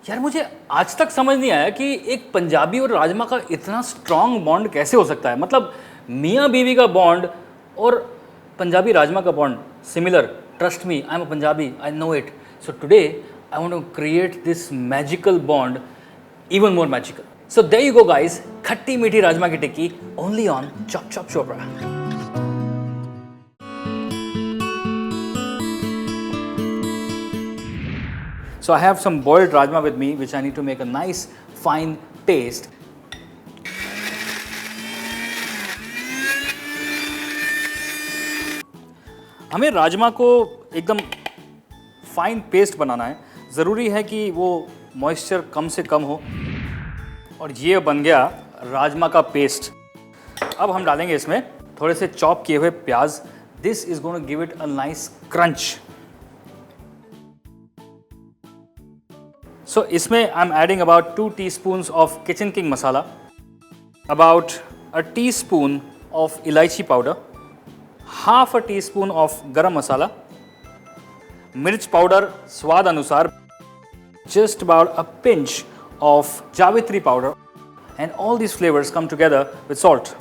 यार मुझे आज तक समझ नहीं आया कि एक पंजाबी और राजमा का इतना स्ट्रॉन्ग बॉन्ड कैसे हो सकता है। मतलब मियाँ बीवी का बॉन्ड और पंजाबी राजमा का bond similar. Trust me, I am a Punjabi, I know it. So today I want to create this magical bond even more magical. So there you go guys, खट्टी मीठी राजमा की टिक्की only on Chop Chop Chopra. So I have some boiled rajma with me which I need to make a nice fine paste. हमें राजमा को एकदम fine paste बनाना है। ज़रूरी है कि वो मॉइस्चर कम से कम हो। और ये बन गया राजमा का पेस्ट। अब हम डालेंगे इसमें थोड़े से चॉप किए हुए प्याज। This is going to give it a nice crunch. So इसमें I am adding about 2 teaspoons of Kitchen King masala, about a teaspoon of elaichi powder, half a teaspoon of garam masala, मिर्च पाउडर स्वाद अनुसार, just about a pinch of Javitri powder, and all these flavors come together with salt.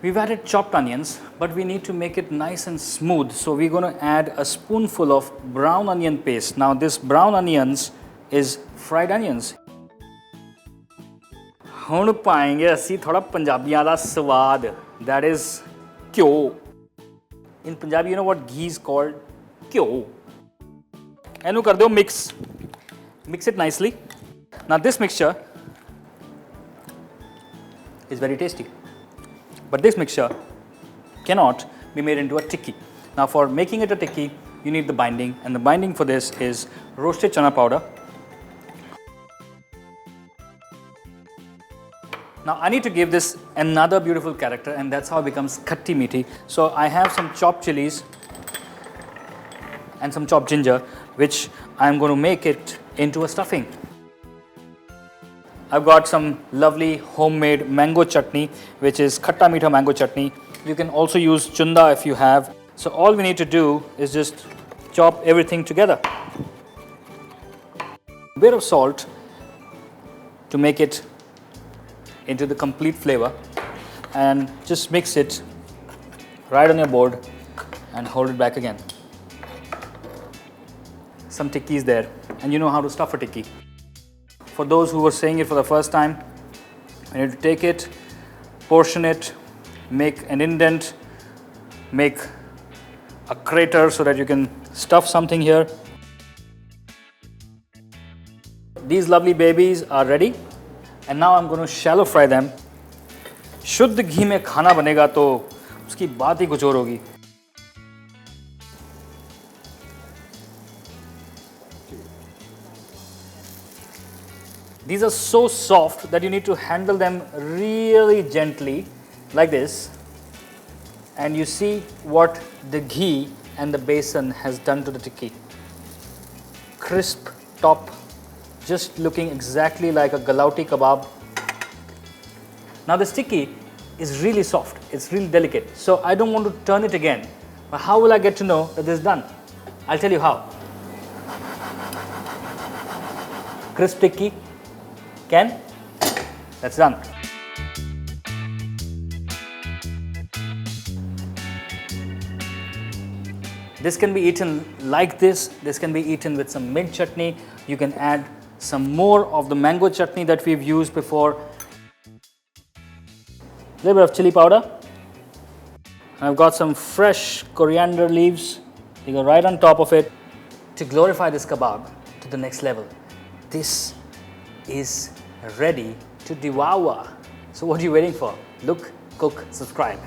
We've added chopped onions, but we need to make it nice and smooth, so we're going to add a spoonful of brown onion paste. Now this brown onions is fried onions. ਹੁਣ ਪਾएंगे ਅਸੀਂ ਥੋੜਾ ਪੰਜਾਬੀਆਂ ਦਾ ਸਵਾਦ, that is ਘਿਓ. In Punjabi, you know what ghee is called? Kyo. And you kar mix. Mix it nicely. Now this mixture is very tasty. But this mixture cannot be made into a tikki. Now for making it a tikki, you need the binding. And the binding for this is roasted chana powder. Now I need to give this another beautiful character, and that's how it becomes khatti meaty. So I have some chopped chilies and some chopped ginger, which I'm going to make it into a stuffing. I've got some lovely homemade mango chutney, which is khatta meetha mango chutney. You can also use chunda if you have. So all we need to do is just chop everything together. A bit of salt to make it into the complete flavor, and just mix it right on your board and hold it back again. Some tikki is there, and you know how to stuff a tikki. For those who are saying it for the first time, you need to take it, portion it, make an indent, make a crater so that you can stuff something here. These lovely babies are ready. And now I'm going to shallow fry them. शुद्ध घी में खाना बनेगा तो उसकी बात ही कुछ और होगी। These are so soft that you need to handle them really gently like this. And you see what the ghee and the besan has done to the tikki. Crisp top, just looking exactly like a galauti kebab. Now this tikki is really soft, it's really delicate, so I don't want to turn it again. But how will I get to know that this is done? I'll tell you how. Crisp tikki, Ken, that's done. This can be eaten like this can be eaten with some mint chutney. You can add some more of the mango chutney that we've used before. A little bit of chili powder. I've got some fresh coriander leaves. You go right on top of it to glorify this kebab to the next level. This is ready to devour. So what are you waiting for? Look, cook, subscribe.